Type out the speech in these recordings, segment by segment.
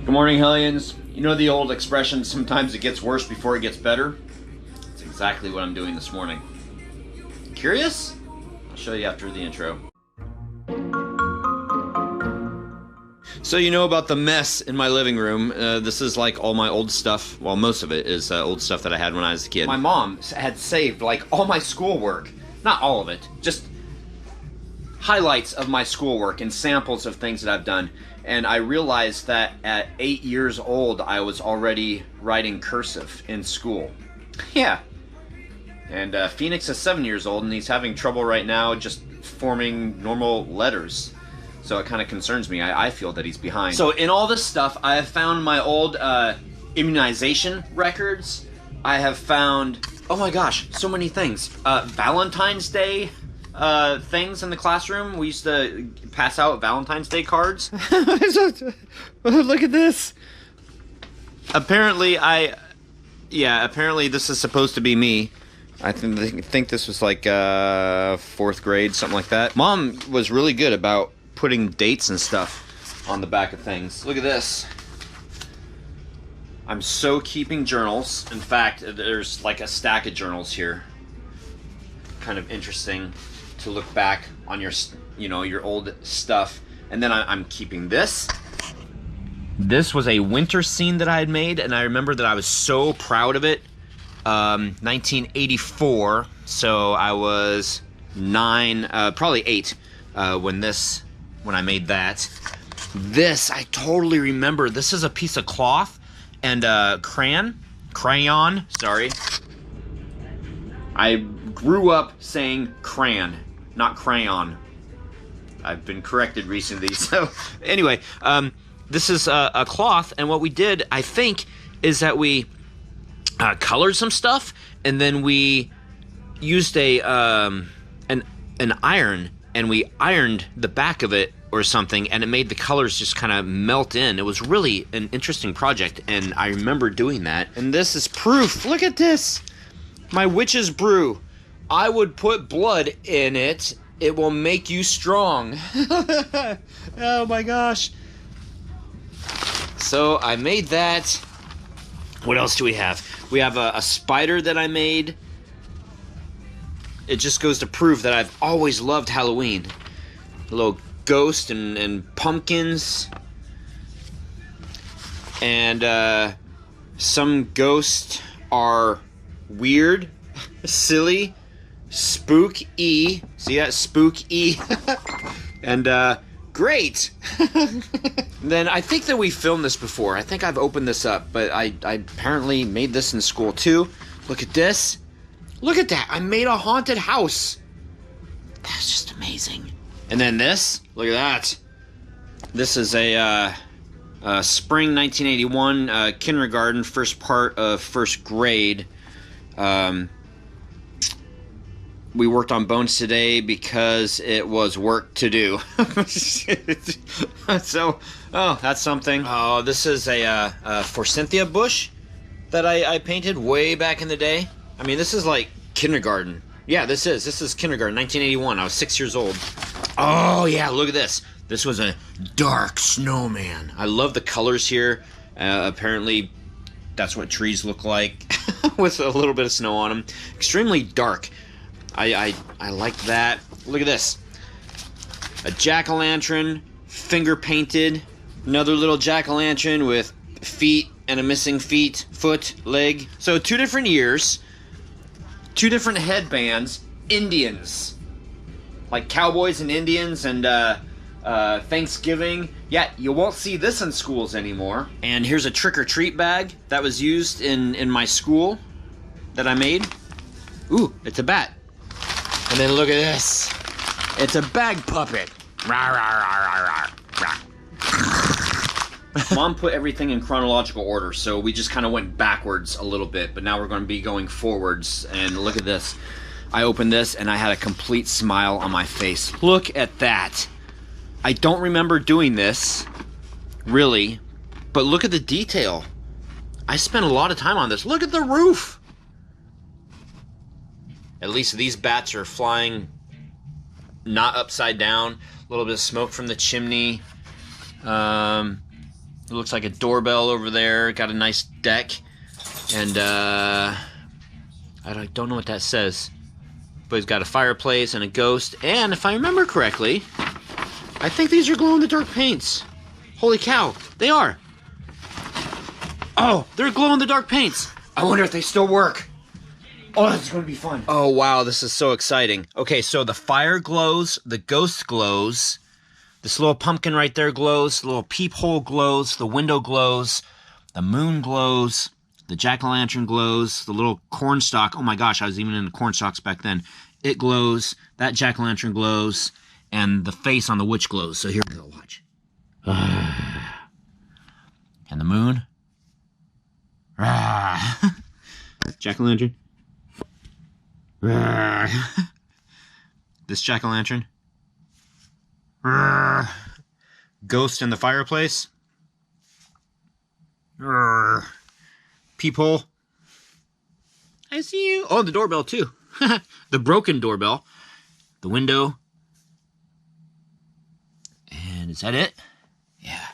Good morning, Hellions. You know the old expression, sometimes it gets worse before it gets better? That's exactly what I'm doing this morning. Curious? I'll show you after the intro. So you know about the mess in my living room. This is like all my old stuff. Well, most of it is old stuff that I had when I was a kid. My mom had saved like all my schoolwork. Not all of it, just highlights of my schoolwork and samples of things that I've done. And I realized that at 8 years old, I was already writing cursive in school. Yeah. And Phoenix is 7 years old, and he's having trouble right now just forming normal letters. So it kind of concerns me. I feel that he's behind. So in all this stuff, I have found my old immunization records. I have found, oh my gosh, so many things. Valentine's Day things in the classroom. We used to pass out Valentine's Day cards. Look at this. Apparently apparently this is supposed to be me. I think this was like 4th grade, something like that. Mom was really good about putting dates and stuff on the back of things. Look at this. I'm so keeping journals. In fact, there's like a stack of journals here. Kind of interesting to look back on your, your old stuff. And then I'm keeping this. This was a winter scene that I had made, and I remember that I was so proud of it. 1984, so I was 9, probably 8, when I made that. This, I totally remember. This is a piece of cloth and crayon, sorry. I grew up saying crayon, not crayon. I've been corrected recently. So anyway, this is a cloth, and what we did, I think, is that we colored some stuff, and then we used an iron, and we ironed the back of it or something, and it made the colors just kind of melt in. It was really an interesting project, and I remember doing that. And this is proof. Look at this. My witch's brew. I would put blood in it. It will make you strong. Oh my gosh. So I made that. What else do we have? We have a spider that I made. It just goes to prove that I've always loved Halloween. A little ghost and pumpkins. And some ghosts are weird, silly, spook-y. See that? Spook-y. And great. Then I think that we filmed this before. I think I've opened this up, but I apparently made this in school too. Look at this. Look at that. I made a haunted house. That's just amazing. And then this. Look at that. This is a spring 1981 kindergarten, first part of 1st grade. We worked on bones today because it was work to do. So, oh, that's something. Oh, this is a forsythia bush that I painted way back in the day. I mean, this is like kindergarten. Yeah, this is kindergarten, 1981. I was 6 years old. Oh, yeah, look at this. This was a dark snowman. I love the colors here. Apparently, that's what trees look like with a little bit of snow on them. Extremely dark. I like that. Look at this. A jack-o'-lantern, finger painted. Another little jack-o'-lantern with feet and a missing foot, leg. So 2 different years, 2 different headbands, Indians. Like cowboys and Indians and Thanksgiving. Yeah, you won't see this in schools anymore. And here's a trick-or-treat bag that was used in my school that I made. Ooh, it's a bat. And then look at this. It's a bag puppet. Mom put everything in chronological order, so we just kind of went backwards a little bit, but now we're going to be going forwards. And look at this. I opened this and I had a complete smile on my face. Look at that. I don't remember doing this, really, but look at the detail. I spent a lot of time on this. Look at the roof. At least these bats are flying not upside down. A little bit of smoke from the chimney. Look It looks like a doorbell over there. Got a nice deck. And I don't know what that says. But it's got a fireplace and a ghost. And if I remember correctly, I think these are glow-in-the-dark paints. Holy cow, they are. Oh, they're glow-in-the-dark paints. I wonder if they still work. Oh, that's gonna be fun. Oh, wow, this is so exciting. Okay, so the fire glows, the ghost glows, this little pumpkin right there glows, the little peephole glows, the window glows, the moon glows, the jack-o'-lantern glows, the little corn stalk. Oh my gosh, I was even into corn stalks back then. It glows, that jack-o'-lantern glows, and the face on the witch glows. So here we go, watch. And the moon. Jack-o'-lantern. This jack-o'-lantern. Ghost in the fireplace. Peephole. I see you. Oh, the doorbell too. The broken doorbell. The window. And is that it? Yeah.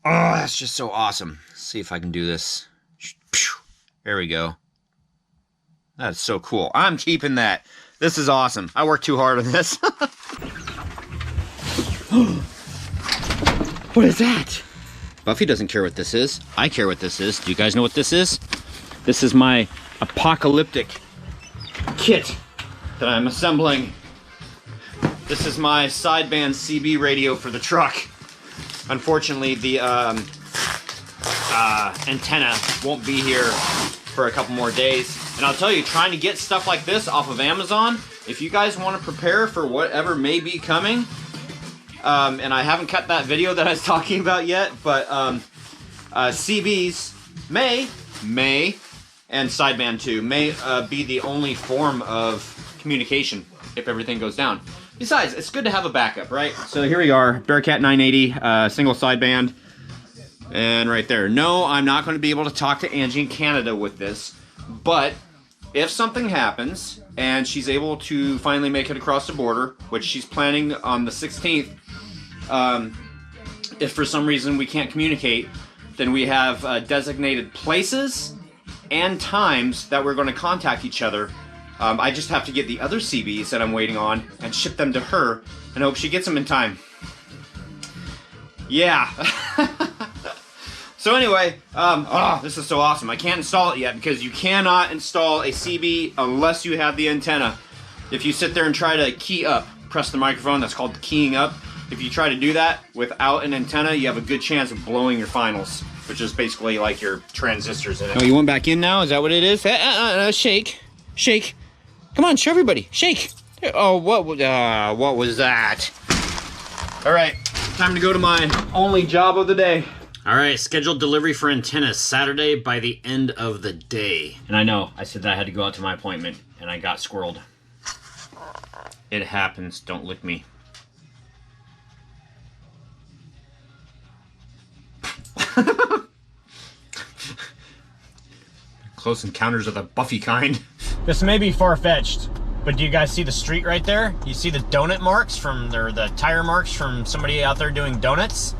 Oh, that's just so awesome. Let's see if I can do this. There we go. That's so cool. I'm keeping that. This is awesome. I worked too hard on this. What is that? Buffy doesn't care what this is. I care what this is. Do you guys know what this is? This is my apocalyptic kit that I'm assembling. This is my sideband CB radio for the truck. Unfortunately, the antenna won't be here for a couple more days. And I'll tell you, trying to get stuff like this off of Amazon, if you guys want to prepare for whatever may be coming, and I haven't cut that video that I was talking about yet, but CBs may, and sideband too, may be the only form of communication if everything goes down. Besides, it's good to have a backup, right? So here we are, Bearcat 980, single sideband, and right there. No, I'm not going to be able to talk to Angie in Canada with this, but if something happens and she's able to finally make it across the border, which she's planning on the 16th, if for some reason we can't communicate, then we have designated places and times that we're going to contact each other. I just have to get the other CBs that I'm waiting on and ship them to her and hope she gets them in time. Yeah. So anyway, this is so awesome. I can't install it yet because you cannot install a CB unless you have the antenna. If you sit there and try to key up, press the microphone, that's called keying up. If you try to do that without an antenna, you have a good chance of blowing your finals, which is basically like your transistors in it. Oh, you want back in now? Is that what it is? Shake. Shake. Come on, show everybody. Shake. Oh, what was that? All right, time to go to my only job of the day. All right, scheduled delivery for antennas Saturday by the end of the day. And I know, I said that I had to go out to my appointment, and I got squirreled. It happens, don't lick me. Close Encounters of the Buffy kind. This may be far-fetched, but do you guys see the street right there? You see the donut marks from, or the tire marks from somebody out there doing donuts?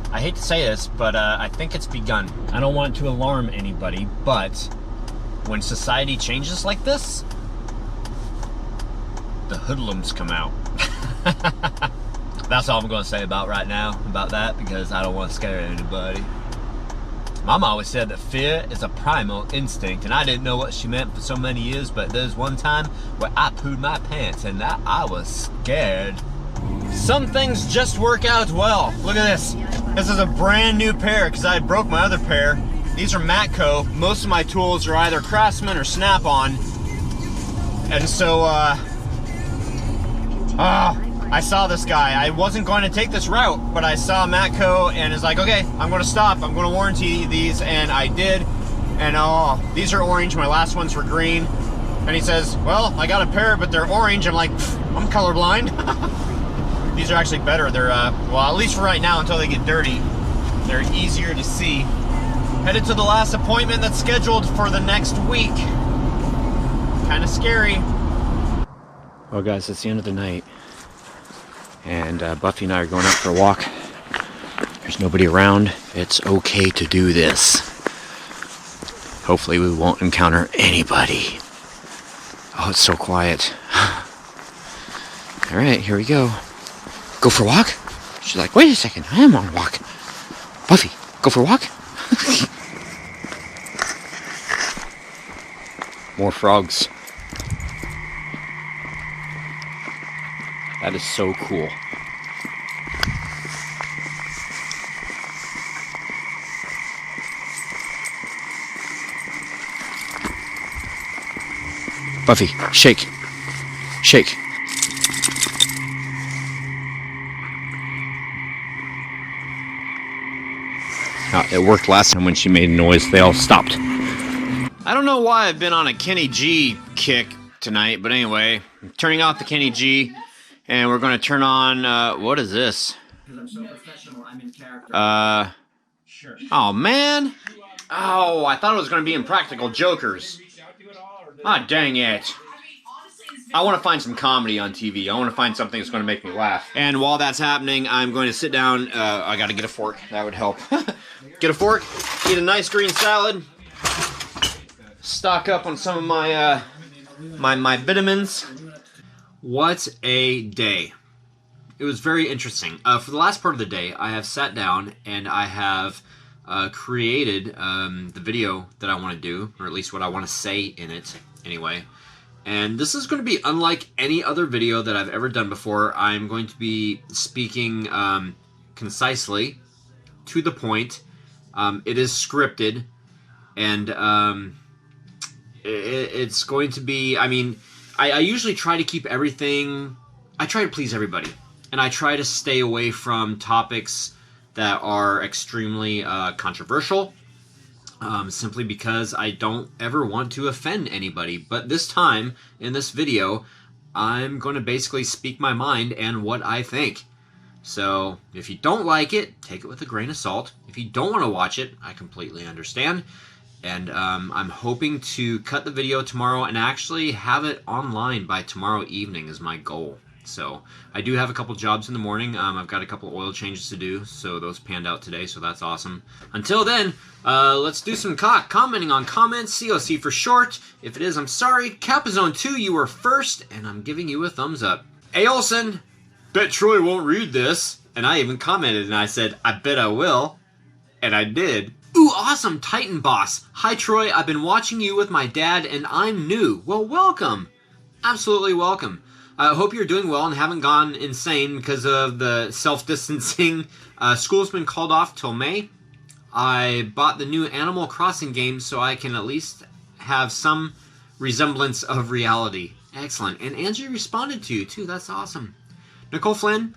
I hate to say this, but I think it's begun. I don't want to alarm anybody, but when society changes like this, the hoodlums come out. That's all I'm going to say about right now, about that, because I don't want to scare anybody. Mama always said that fear is a primal instinct, and I didn't know what she meant for so many years, but there's one time where I pooed my pants, and I was scared. Some things just work out well. Look at this. This is a brand new pair, because I broke my other pair. These are Matco. Most of my tools are either Craftsman or Snap-on. And so, I saw this guy. I wasn't going to take this route, but I saw Matco and is like, okay, I'm going to stop. I'm going to warranty these, and I did. And these are orange. My last ones were green. And he says, well, I got a pair, but they're orange. I'm like, I'm colorblind. These are actually better. They're, well, at least for right now until they get dirty. They're easier to see. Headed to the last appointment that's scheduled for the next week. Kind of scary. Well, guys, it's the end of the night. And Buffy and I are going out for a walk. There's nobody around. It's okay to do this. Hopefully we won't encounter anybody. Oh, it's so quiet. All right, here we go. Go for a walk? She's like, wait a second, I am on a walk. Buffy, go for a walk? More frogs. That is so cool. Buffy, shake. Shake. It worked last time when she made a noise. They all stopped. I don't know why I've been on a Kenny G kick tonight, but anyway, I'm turning off the Kenny G, and we're going to turn on, what is this? Oh, man. Oh, I thought it was going to be Impractical Jokers. Ah, dang it. I want to find some comedy on TV. I want to find something that's going to make me laugh. And while that's happening, I'm going to sit down. I got to get a fork. That would help. Get a fork, eat a nice green salad, stock up on some of my my vitamins. What a day. It was very interesting. For the last part of the day, I have sat down and I have created the video that I want to do, or at least what I want to say in it anyway. And this is going to be unlike any other video that I've ever done before. I'm going to be speaking concisely, to the point. It is scripted, and it's going to be, I mean, I usually try to keep everything, I try to please everybody. And I try to stay away from topics that are extremely controversial. Simply because I don't ever want to offend anybody. But this time, in this video, I'm going to basically speak my mind and what I think. So, if you don't like it, take it with a grain of salt. If you don't want to watch it, I completely understand. And I'm hoping to cut the video tomorrow and actually have it online by tomorrow evening is my goal. So, I do have a couple jobs in the morning. I've got a couple oil changes to do, so those panned out today, so that's awesome. Until then, let's do some commenting on comments. COC for short. If it is, I'm sorry. Capazone2, you were first, and I'm giving you a thumbs up. A. Olsen, bet Troy won't read this. And I even commented, and I said, I bet I will. And I did. Ooh, awesome, Titan Boss. Hi, Troy. I've been watching you with my dad, and I'm new. Well, welcome. Absolutely welcome. I hope you're doing well and haven't gone insane because of the self-distancing. School's been called off till May. I bought the new Animal Crossing game so I can at least have some resemblance of reality. Excellent. And Angie responded to you, too. That's awesome. Nicole Flynn.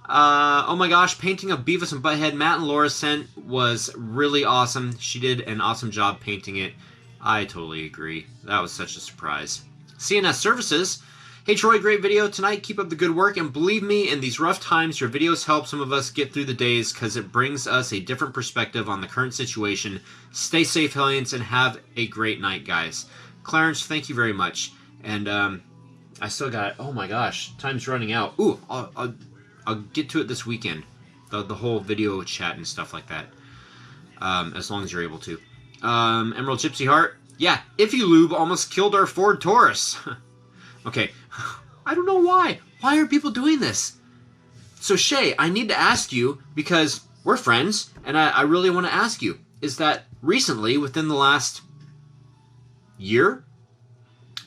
Oh my gosh, painting of Beavis and Butthead Matt and Laura sent was really awesome. She did an awesome job painting it. I totally agree. That was such a surprise. CNS Services. Hey Troy, great video tonight. Keep up the good work, and believe me, in these rough times, your videos help some of us get through the days because it brings us a different perspective on the current situation. Stay safe, Hellions, and have a great night, guys. Clarence, thank you very much. And I still got, oh my gosh, time's running out. Ooh, I'll get to it this weekend. The whole video chat and stuff like that. As long as you're able to. Emerald Gypsy Heart. Yeah, Iffy Lube almost killed our Ford Taurus. Okay, I don't know why. Why are people doing this? So Shay, I need to ask you, because we're friends, and I really want to ask you, is that recently, within the last year,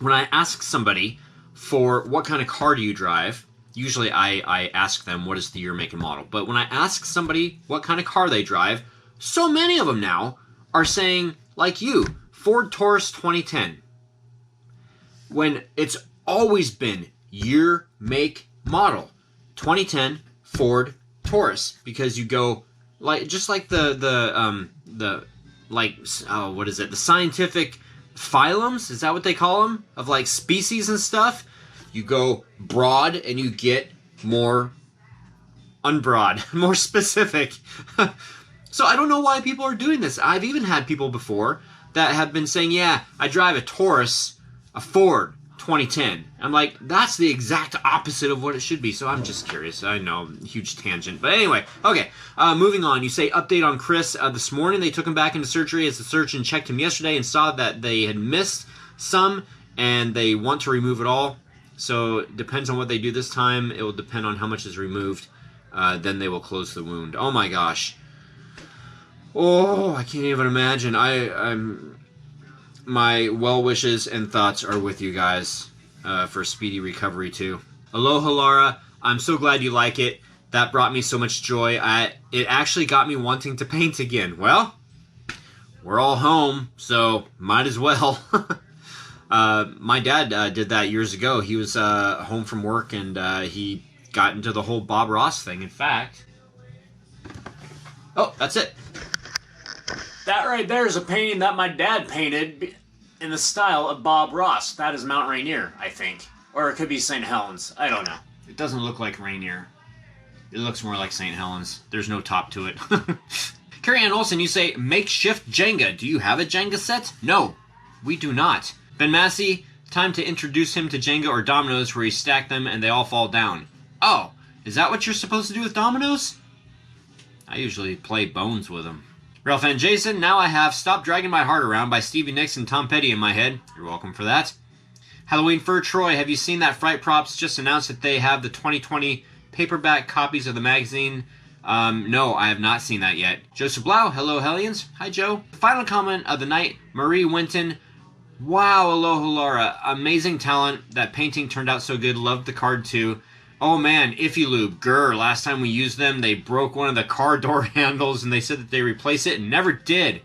when I ask somebody for what kind of car do you drive, usually I ask them what is the year, make, and model. But when I ask somebody what kind of car they drive, so many of them now are saying, like you, Ford Taurus 2010. When it's always been year, make, model. 2010 Ford Taurus. Because you go, like, just like the like, oh, what is it? The scientific phylums? Is that what they call them? Of, like, species and stuff? You go broad and you get more unbroad, more specific. So I don't know why people are doing this. I've even had people before that have been saying, yeah, I drive a Taurus, a Ford 2010. I'm like, that's the exact opposite of what it should be. So I'm just curious. I know, huge tangent. But anyway, okay, moving on. You say update on Chris. This morning they took him back into surgery as the surgeon checked him yesterday and saw that they had missed some and they want to remove it all. So it depends on what they do this time. It will depend on how much is removed. Then they will close the wound. Oh my gosh. Oh, I can't even imagine. My well wishes and thoughts are with you guys for speedy recovery too. Aloha, Laura. I'm so glad you like it. That brought me so much joy. It actually got me wanting to paint again. Well, we're all home, so might as well. My dad did that years ago. He was home from work and he got into the whole Bob Ross thing. In fact, oh, that's it. That right there is a painting that my dad painted in the style of Bob Ross. That is Mount Rainier, I think. Or it could be St. Helens. I don't know. It doesn't look like Rainier. It looks more like St. Helens. There's no top to it. Carrie Ann Olsen, you say, makeshift Jenga. Do you have a Jenga set? No, we do not. Ben Massey, time to introduce him to Jenga or dominoes where you stack them and they all fall down. Oh, is that what you're supposed to do with dominoes? I usually play bones with them. Ralph and Jason, now I have Stop Dragging My Heart Around by Stevie Nicks and Tom Petty in my head. You're welcome for that. Halloween Fur Troy, have you seen that Fright Props just announced that they have the 2020 paperback copies of the magazine? No, I have not seen that yet. Joseph Blau, hello Hellions. Hi Joe. Final comment of the night, Marie Winton. Wow, aloha Laura. Amazing talent. That painting turned out so good. Loved the card too. Oh man, Iffy Lube, grr, last time we used them, they broke one of the car door handles and they said that they replaced it and never did.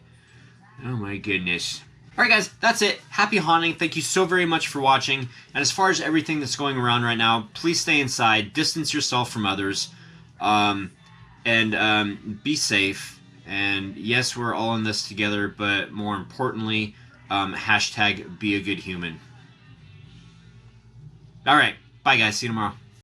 Oh my goodness. Alright guys, that's it. Happy haunting. Thank you so very much for watching. And as far as everything that's going around right now, please stay inside, distance yourself from others, and be safe. And yes, we're all in this together, but more importantly, hashtag be a good human. Alright, bye guys, see you tomorrow.